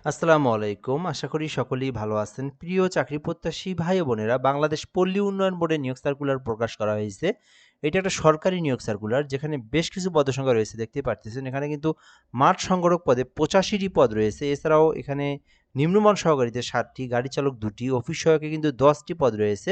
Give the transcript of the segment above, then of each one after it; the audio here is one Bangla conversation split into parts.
আসসালামু আলাইকুম। আশা করি সকলেই ভালো আছেন। প্রিয় চাকরি প্রত্যাশী ভাই ও বোনেরা, বাংলাদেশ পল্লী উন্নয়ন বোর্ডের নিয়োগ সার্কুলার প্রকাশ করা হয়েছে। এটা একটা সরকারি নিয়োগ সার্কুলার যেখানে বেশ কিছু পদসংখ্যা রয়েছে দেখতেই পারতেছেন। এখানে কিন্তু মাঠ সংগঠক পদে ৮৫টি পদ রয়েছে। এছাড়াও এখানে নিম্নমান সহকারীতে ৭টি, গাড়ি চালক ২টি, অফিস সহায়কে কিন্তু ১০টি পদ রয়েছে।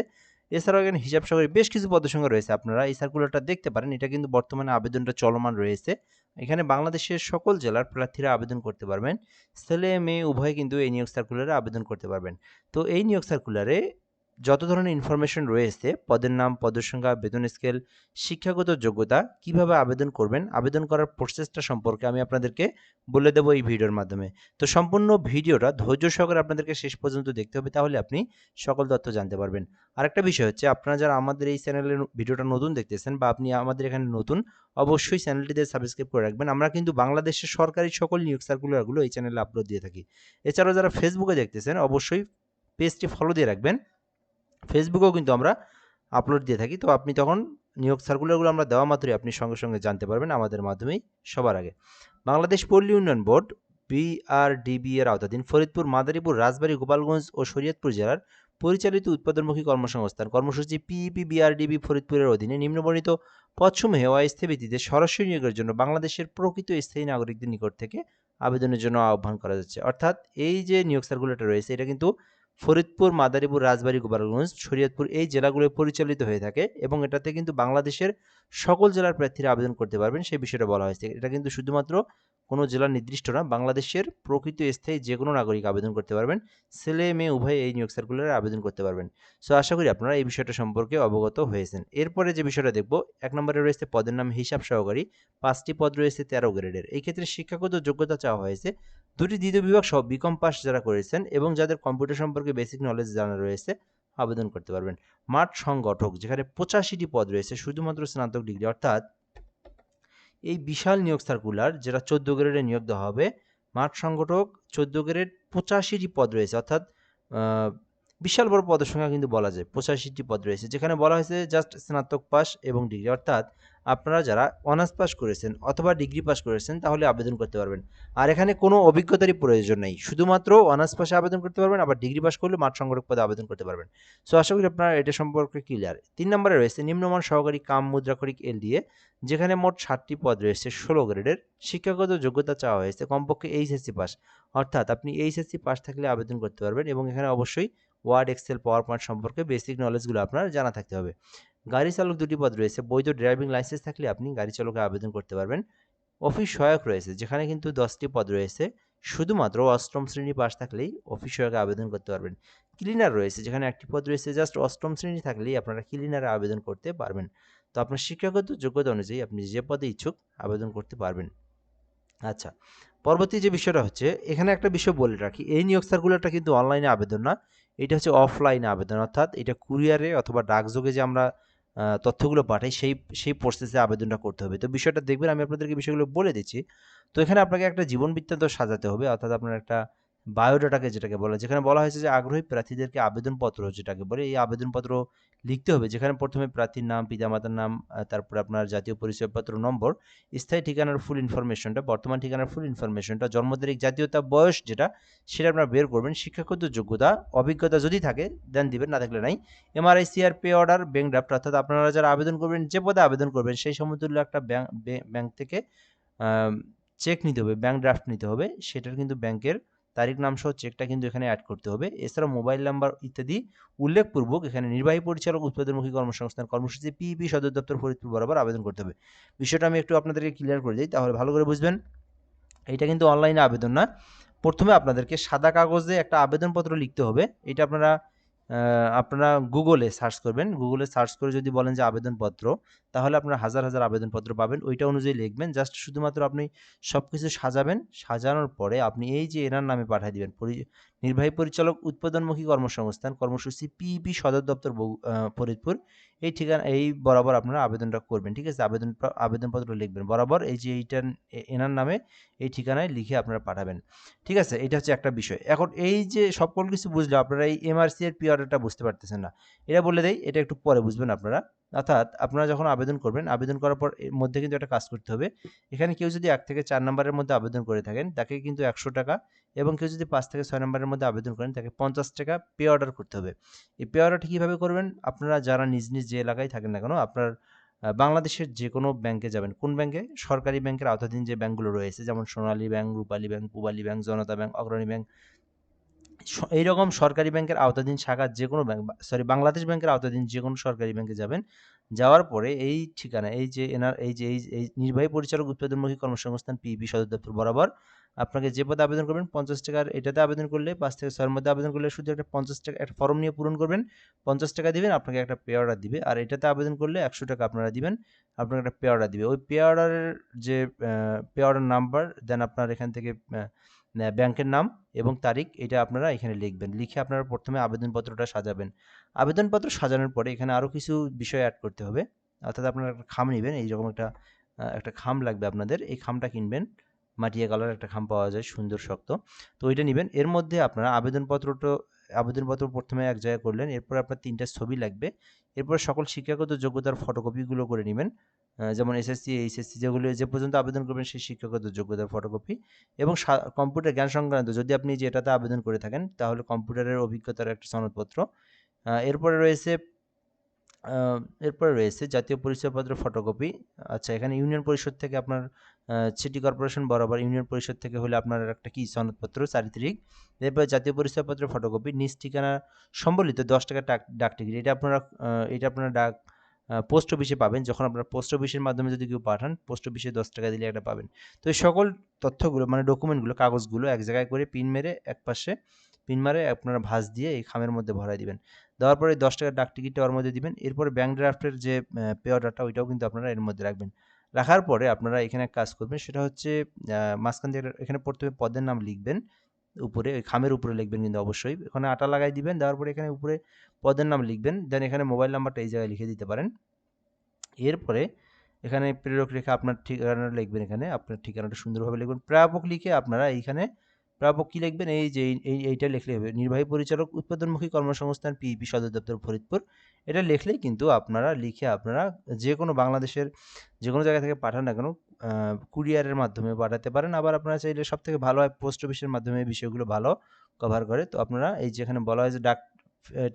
এছাড়াও এখানে হিসাব সহকারী বেশ কিছু পদসংখ্যা রয়েছে। আপনারা এই সার্কুলারটা দেখতে পারেন। এটা কিন্তু বর্তমানে আবেদনটা চলমান রয়েছে। এখানে বাংলাদেশের সকল জেলার প্রার্থীরা আবেদন করতে পারবেন। ছেলে মেয়ে উভয়ে কিন্তু এই নিয়োগ সার্কুলারে আবেদন করতে পারবেন। তো এই নিয়োগ সার্কুলারে যত ধরনের ইনফরমেশন রয়েছে, পদের নাম, পদের সংখ্যা, বেতন স্কেল, শিক্ষাগত যোগ্যতা, কিভাবে আবেদন করবেন, আবেদন করার প্রসেসটা সম্পর্কে আমি আপনাদেরকে বলে দেবো এই ভিডিওর মাধ্যমে। তো সম্পূর্ণ ভিডিওটা ধৈর্য সহকারে আপনাদেরকে শেষ পর্যন্ত দেখতে হবে, তাহলে আপনি সকল তথ্য জানতে পারবেন। আরেকটা বিষয় হচ্ছে, আপনারা যারা আমাদের এই চ্যানেলের ভিডিওটা নতুন দেখতেছেন বা আপনি আমাদের এখানে নতুন, অবশ্যই চ্যানেলটিতে সাবস্ক্রাইব করে রাখবেন। আমরা কিন্তু বাংলাদেশের সরকারি সকল নিয়োগ সার্কুলারগুলো এই চ্যানেলে আপলোড দিয়ে থাকি। এছাড়াও যারা ফেসবুকে দেখতেছেন, অবশ্যই পেজটি ফলো দিয়ে রাখবেন। ফেসবুকেও কিন্তু আমরা আপলোড দিয়ে থাকি। তো আপনি তখন নিয়োগ সার্কুলারগুলো আমরা দেওয়া মাত্রই আপনি সঙ্গে সঙ্গে জানতে পারবেন আমাদের মাধ্যমেই সবার আগে। বাংলাদেশ পল্লী উন্নয়ন বোর্ড BRDB এর আওতাধীন ফরিদপুর, মাদারীপুর, রাজবাড়ী, গোপালগঞ্জ ও শরীয়তপুর জেলার পরিচালিত উৎপাদনমুখী কর্মসংস্থান কর্মসূচি PEP BRDB ফরিদপুরের অধীনে নিম্নবর্ণিত পদসমূহে অস্থায়ী ভিত্তিতে সরাসরি নিয়োগের জন্য বাংলাদেশের প্রকৃত স্থায়ী নাগরিকদের নিকট থেকে আবেদনের জন্য আহ্বান করা যাচ্ছে। অর্থাৎ এই যে নিয়োগ সার্কুলারটা রয়েছে, এটা কিন্তু ফরিদপুর, মাদারীপুর, রাজবাড়ী, গোপালগঞ্জ, শরীয়তপুর এই জেলাগুলোয় পরিচালিত হয়ে থাকে এবং এটাতে কিন্তু বাংলাদেশের সকল জেলার প্রার্থীরা আবেদন করতে পারবেন, সেই বিষয়টা বলা হয়েছে। এটা কিন্তু শুধুমাত্র কোনো জেলা নির্দিষ্ট না, বাংলাদেশের প্রকৃত স্থায়ী যে কোনো নাগরিক আবেদন করতে পারবেন। ছেলে মেয়ে উভয়ে এই নিয়োগ সার্কুলারে আবেদন করতে পারবেন। সো আশা করি আপনারা এই বিষয়টা সম্পর্কে অবগত হয়েছেন। এরপরে যে বিষয়টা দেখব, ১ নম্বরে রয়েছে পদের নাম হিসাব সহকারী। ৫টি পদ রয়েছে ১৩ গ্রেডের। এই ক্ষেত্রে শিক্ষাগত যোগ্যতা চাওয়া হয়েছে দুটি দ্বিতীয় বিভাগ সহ বিকম পাস যারা করেছেন এবং যাদের কম্পিউটার সম্পর্কে বেসিক নলেজ জানা রয়েছে আবেদন করতে পারবেন। মাঠ সংগঠক, যেখানে ৮৫টি পদ রয়েছে, শুধুমাত্র স্নাতক ডিগ্রি। অর্থাৎ এই বিশাল নিয়োগ সার্কুলার যেটা ১৪ গ্রেডে নিয়োগ দেওয়া হবে, মাঠ সংগঠক ১৪ গ্রেড ৮৫টি পদ রয়েছে। অর্থাৎ বিশাল বড় পদের সংখ্যা কিন্তু বলা যায়। ৮৫টি পদ রয়েছে, যেখানে বলা হয়েছে জাস্ট স্নাতক পাস এবং ডিগ্রি। অর্থাৎ আপনারা যারা অনার্স পাস করেছেন অথবা ডিগ্রি পাস করেছেন তাহলে আবেদন করতে পারবেন। আর এখানে কোনো অভিজ্ঞতারই প্রয়োজন নেই, শুধুমাত্র অনার্স পাসে আবেদন করতে পারবেন, আবার ডিগ্রি পাস করলে মাঠ সংগঠক পদে আবেদন করতে পারবেন। সো আশা করি আপনারা এটা সম্পর্কে ক্লিয়ার। ৩ নম্বরে রয়েছে নিম্নমান সহকারী কাম মুদ্রাক্ষরিক LDA, যেখানে মোট ৭টি পদ রয়েছে ১৬ গ্রেডের। শিক্ষাগত যোগ্যতা চাওয়া হয়েছে কমপক্ষে HSC পাস। অর্থাৎ আপনি HSC পাস থাকলে আবেদন করতে পারবেন এবং এখানে অবশ্যই ওয়ার্ড, এক্সেল, পাওয়ার পয়েন্ট সম্পর্কে বেসিক নলেজগুলো আপনার জানা থাকতে হবে। গাড়ি চালক ২টি পদ রয়েছে। বৈধ ড্রাইভিং লাইসেন্স থাকলে আপনি গাড়ি চালকে আবেদন করতে পারবেন। অফিস সহায়ক রয়েছে, যেখানে কিন্তু ১০টি পদ রয়েছে। শুধুমাত্র অষ্টম শ্রেণী পাস থাকলেই অফিস সহায়কে আবেদন করতে পারবেন। ক্লিনার রয়েছে, যেখানে একটি পদ রয়েছে। জাস্ট অষ্টম শ্রেণী থাকলেই আপনারা ক্লিনারে আবেদন করতে পারবেন। তো আপনার শিক্ষাগত যোগ্যতা অনুযায়ী আপনি যে পদে ইচ্ছুক আবেদন করতে পারবেন। আচ্ছা, পরবর্তী যে বিষয়টা হচ্ছে, এখানে একটা বিষয় বলে রাখি, এই নিয়োগ সার্কুলারটা কিন্তু অনলাইনে আবেদন না, এটা হচ্ছে অফলাইনে আবেদন। অর্থাৎ এটা কুরিয়ারে অথবা ডাকযোগে যে আমরা তথ্যগুলো পাঠাই সেই প্রসেসে আবেদনটা করতে হবে। তো বিষয়টা দেখবেন, আমি আপনাদেরকে বিষয়গুলো বলে দিচ্ছি। তো এখানে আপনাকে একটা জীবন বৃত্তান্ত সাজাতে হবে, অর্থাৎ আপনার একটা বায়োডাটাকে যেটাকে বলে, যেখানে বলা হয়েছে যে আগ্রহী প্রার্থীদেরকে আবেদনপত্র যেটাকে বলে, এই আবেদনপত্র লিখতে হবে, যেখানে প্রথমে প্রার্থীর নাম, পিতামাতার নাম, তারপরে আপনার জাতীয় পরিচয়পত্র নম্বর, স্থায়ী ঠিকানার ফুল ইনফরমেশনটা, বর্তমান ঠিকানার ফুল ইনফরমেশনটা, জন্ম তারিখ, জাতীয়তা, বয়স যেটা সেটা আপনারা বের করবেন। শিক্ষাগত যোগ্যতা, অভিজ্ঞতা যদি থাকে দেন দিবেন, না থাকলে নাই। MRICR pay order, bank draft, অর্থাৎ আপনারা যারা আবেদন করবেন, যে পদে আবেদন করবেন সেই সমতুল্য একটা ব্যাংক থেকে চেক নিতে হবে, ব্যাংক ড্রাফট নিতে হবে। সেটার কিন্তু ব্যাংকের তারিখ নাম সহ চেকটা কিন্তু এখানে অ্যাড করতে হবে। এছাড়াও মোবাইল নাম্বার ইত্যাদি উল্লেখপূর্বক এখানে নির্বাহী পরিচালক উৎপাদনমুখী কর্মসংস্থান কর্মসূচি PEP সদর দপ্তর ফরিদপুর বরাবর আবেদন করতে হবে। বিষয়টা আমি একটু আপনাদেরকে ক্লিয়ার করে দিই, তাহলে ভালো করে বুঝবেন। এটা কিন্তু অনলাইনে আবেদন না। প্রথমে আপনাদেরকে সাদা কাগজে একটা আবেদনপত্র লিখতে হবে। এটা আপনারা গুগলে সার্চ করবেন। গুগলে সার্চ করে যদি বলেন যে আবেদনপত্র, তাহলে আপনারা হাজার হাজার আবেদনপত্র পাবেন। ওইটা অনুযায়ী লিখবেন। জাস্ট শুধুমাত্র আপনি সবকিছু সাজাবেন। সাজানোর পরে আপনি এই যে এনার নামে পাঠিয়ে দিবেন, নির্বাহী পরিচালক উৎপাদনমুখী কর্মসংস্থান কর্মসূচি PEP সদর দপ্তর ফরিদপুর, এই ঠিকানা এই বরাবর আপনারা আবেদনটা করবেন। ঠিক আছে? আবেদনপত্র লিখবেন বরাবর এই যে এইটার এনার নামে এই ঠিকানায় লিখে আপনারা পাঠাবেন। ঠিক আছে? এটা হচ্ছে একটা বিষয়। এখন এই যে সকল কিছু বুঝলে আপনারা এই MRC এর পি অর্ডারটা বুঝতে পারতেছেন না। এটা বলে দেই, এটা একটু পরে বুঝবেন আপনারা। অর্থাৎ আপনারা যখন আবেদন করবেন, আবেদন করার পর এর মধ্যে কিন্তু একটা কাজ করতে হবে। এখানে কেউ যদি ১ থেকে ৪ নাম্বারের মধ্যে আবেদন করে থাকেন, তাকে কিন্তু ৳১০০ এবং কেউ যদি ৫ থেকে ৬ নাম্বারের মধ্যে আবেদন করেন, তাকে ৳৫০ পে অর্ডার করতে হবে। এই পে অর্ডারটা কিভাবে করবেন? আপনারা যারা নিজ, নিজ যে এলাকায় থাকেন না কেন, আপনার বাংলাদেশের যেকোনো ব্যাংকে যাবেন। কোন ব্যাংকে? সরকারি ব্যাংকের আওতাধীন যে ব্যাংকগুলো রয়েছে, যেমন সোনালী ব্যাংক, রূপালী ব্যাংক, পূবালী ব্যাংক, জনতা ব্যাংক, অগ্রণী ব্যাংক। এইরকম সরকারি ব্যাংকের আওতাধীন শাখার যেকোনো ব্যাংক, বাংলাদেশ ব্যাংকের আওতাধীন যেকোনো সরকারি ব্যাংকে যাবেন। যাওয়ার পরে এই ঠিকানা, এই যে এনার এই নির্বাহী পরিচালক উৎপাদনমুখী কর্মসংস্থান পিইপি সদর দপ্তর বরাবর আপনাকে যে পদে আবেদন করবেন ৳৫০ এটাতে আবেদন করলে ৫ থেকে ৬ এর মধ্যে আবেদন করলে শুধু একটা ৳৫০ একটা ফর্ম নিয়ে পূরণ করবেন। ৳৫০ দিবেন, আপনাকে একটা পে অর্ডার দিবে। আর এটাতে আবেদন করলে ৳১০০ আপনারা দিবেন, আপনাকে একটা পে অর্ডার দিবে। ওই পে অর্ডারের যে পে অর্ডার নাম্বার, দেন আপনার এখান থেকে ব্যাংকের নাম এবং তারিখ, এটা আপনারা এখানে লিখবেন। লিখে আপনারা ১ম এ আবেদনপত্রটা সাজাবেন। আবেদনপত্র সাজানোর পরে এখানে আরও কিছু বিষয় এড করতে হবে। অর্থাৎ আপনারা একটা খাম নিবেন, এইরকম একটা খাম লাগবে আপনাদের। এই খামটা কিনবেন। মাটিয়া কালারের একটা খাম পাওয়া যায়, সুন্দর শক্ত। তো ওইটা নিবেন। এর মধ্যে আপনারা আবেদনপত্র ১ম এ এক জায়গায় করলেন। এরপরে আপনার ৩ টা ছবি লাগবে। এরপরে সকল শিক্ষাগত যোগ্যতার ফটোকপিগুলো করে নিবেন। যেমন এসএসসি, এইচএসসি যেগুলো যে পর্যন্ত আবেদন করবেন সেই শিক্ষাগত যোগ্যতার ফটোকপি এবং কম্পিউটার জ্ঞান সংক্রান্ত যদি আপনি যেটাতে আবেদন করে থাকেন তাহলে কম্পিউটারের অভিজ্ঞতার একটা সনদপত্র। আ এরপরে রয়েছে আ এরপরে রয়েছে জাতীয় পরিচয়পত্রের ফটোকপি। আচ্ছা, এখানে ইউনিয়ন পরিষদ থেকে আপনার সিটি কর্পোরেশন বরাবর ইউনিয়ন পরিষদ থেকে হলে আপনার একটা কি সনদপত্র চারিত্রিক। এরপরে জাতীয় পরিচয়পত্রের ফটোকপি, নিজ ঠিকানা সম্বলিত ৳১০ ডাক টিকিট। এটা আপনারা পোস্ট অফিসে পাবেন। যখন আপনারা পোস্ট অফিসের মাধ্যমে যদি কেউ পাঠান, পোস্ট অফিসে ৳১০ দিলে একটা পাবেন। তো এই সকল তথ্যগুলো মানে ডকুমেন্টগুলো, কাগজগুলো এক জায়গায় করে পিন মেরে একপাশে পিন মারে আপনারা ভাঁজ দিয়ে এই খামের মধ্যে ভরায় দিবেন। দেওয়ার পরে ৳১০ ডাক টিকিটটা ওর মধ্যে দিবেন। এরপরে ব্যাংক ড্রাফটের যে পে অর্ডারটা ওইটাও কিন্তু আপনারা এর মধ্যে রাখবেন। রাখার পরে আপনারা এখানে এক কাজ করবেন, সেটা হচ্ছে মাঝখান দিয়ে এখানে ১ম এ পদের নাম লিখবেন। উপরে ওই খামের উপরে লিখবেন কিন্তু অবশ্যই। ওখানে আটা লাগাই দিবেন। দেওয়ার পরে এখানে উপরে পদের নাম লিখবেন। দেন এখানে মোবাইল নাম্বারটা এই জায়গায় লিখে দিতে পারেন। এরপরে এখানে প্রেরক রেখে আপনার ঠিকানাটা লিখবেন এখানে। আপনার ঠিকানাটা সুন্দরভাবে লিখবেন। প্রাপক লিখে আপনারা এইখানে প্রাপক কি লিখবেন? এই যে এইটা লিখলেই হবে। নির্বাহী পরিচালক উৎপাদনমুখী কর্মসংস্থান পিইপি সদর দপ্তর ফরিদপুর। এটা লিখলেই কিন্তু লিখে আপনারা যেকোনো বাংলাদেশের যেকোনো জায়গা থেকে পাঠান না কেন কুরিয়ারের মাধ্যমে পাঠাতে পারেন। আবার আপনারা চাইলে সবথেকে ভালো হয় পোস্ট অফিসের মাধ্যমে এই বিষয়গুলো ভালো কভার করে। তো আপনারা এই যে এখানে বলা হয় যে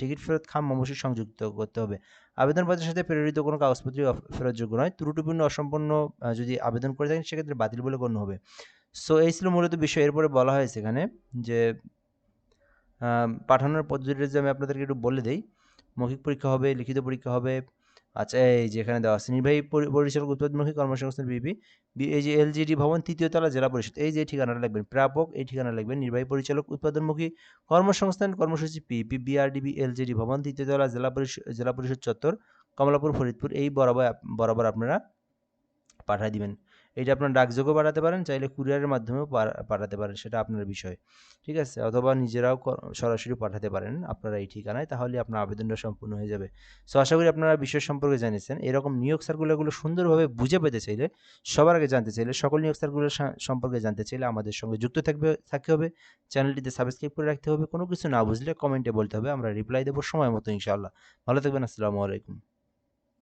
টিকিট ফেরত খাম অবশ্যই সংযুক্ত করতে হবে। আবেদনপত্রের সাথে প্রেরিত কোনো কাগজপত্রই ফেরতযোগ্য নয়। ত্রুটিপূর্ণ অসম্পূর্ণ যদি আবেদন করে থাকেন সেক্ষেত্রে বাতিল বলে গণ্য হবে। সো এই ছিল মূলত বিষয়। এরপরে বলা হয়েছে এখানে যে পাঠানোর পদ্ধতিটা যদি আমি আপনাদেরকে একটু বলে দেই। মৌখিক পরীক্ষা হবে, লিখিত পরীক্ষা হবে। আচ্ছা, এই যে এখানে দেওয়া আছে নির্বাহী পরিচালক উৎপাদনমুখী কর্মসংস্থান বিপি এই যে এলজিডি ভবন ৩য় তলা জেলা পরিষদ। এই যে ঠিকানাটা লিখবেন, প্রাপক এই ঠিকানা লিখবেন। নির্বাহী পরিচালক উৎপাদনমুখী কর্মসংস্থান কর্মসূচি পিপি বিআরডিবি এলজিডি ভবন ৩য় তলা জেলা পরিষদ চত্বর, কমলাপুর, ফরিদপুর। এই বরাবর আপনারা পাঠায় দিবেন। এইটা আপনার ডাকযোগেও পাঠাতে পারেন, চাইলে কুরিয়ারের মাধ্যমেও পাঠাতে পারেন, সেটা আপনার বিষয়। ঠিক আছে? অথবা নিজেরাও সরাসরি পাঠাতে পারেন আপনারা এই ঠিকানায়, তাহলে আপনার আবেদনটা সম্পূর্ণ হয়ে যাবে। সো আশা করি আপনারা বিষয় সম্পর্কে জেনেছেন। এরকম নিয়োগ সার্কুলারগুলো সুন্দরভাবে বুঝে পেতে চাইলে, সবার আগে জানতে চাইলে, সকল নিয়োগ সার্কুলার সম্পর্কে জানতে চাইলে আমাদের সঙ্গে যুক্ত থাকতে হবে। চ্যানেলটিতে সাবস্ক্রাইব করে রাখতে হবে। কোনো কিছু না বুঝলে কমেন্টে বলতে হবে। আমরা রিপ্লাই দেব সময় মতো ইনশাআল্লাহ। ভালো থাকবেন। আসসালামু আলাইকুম।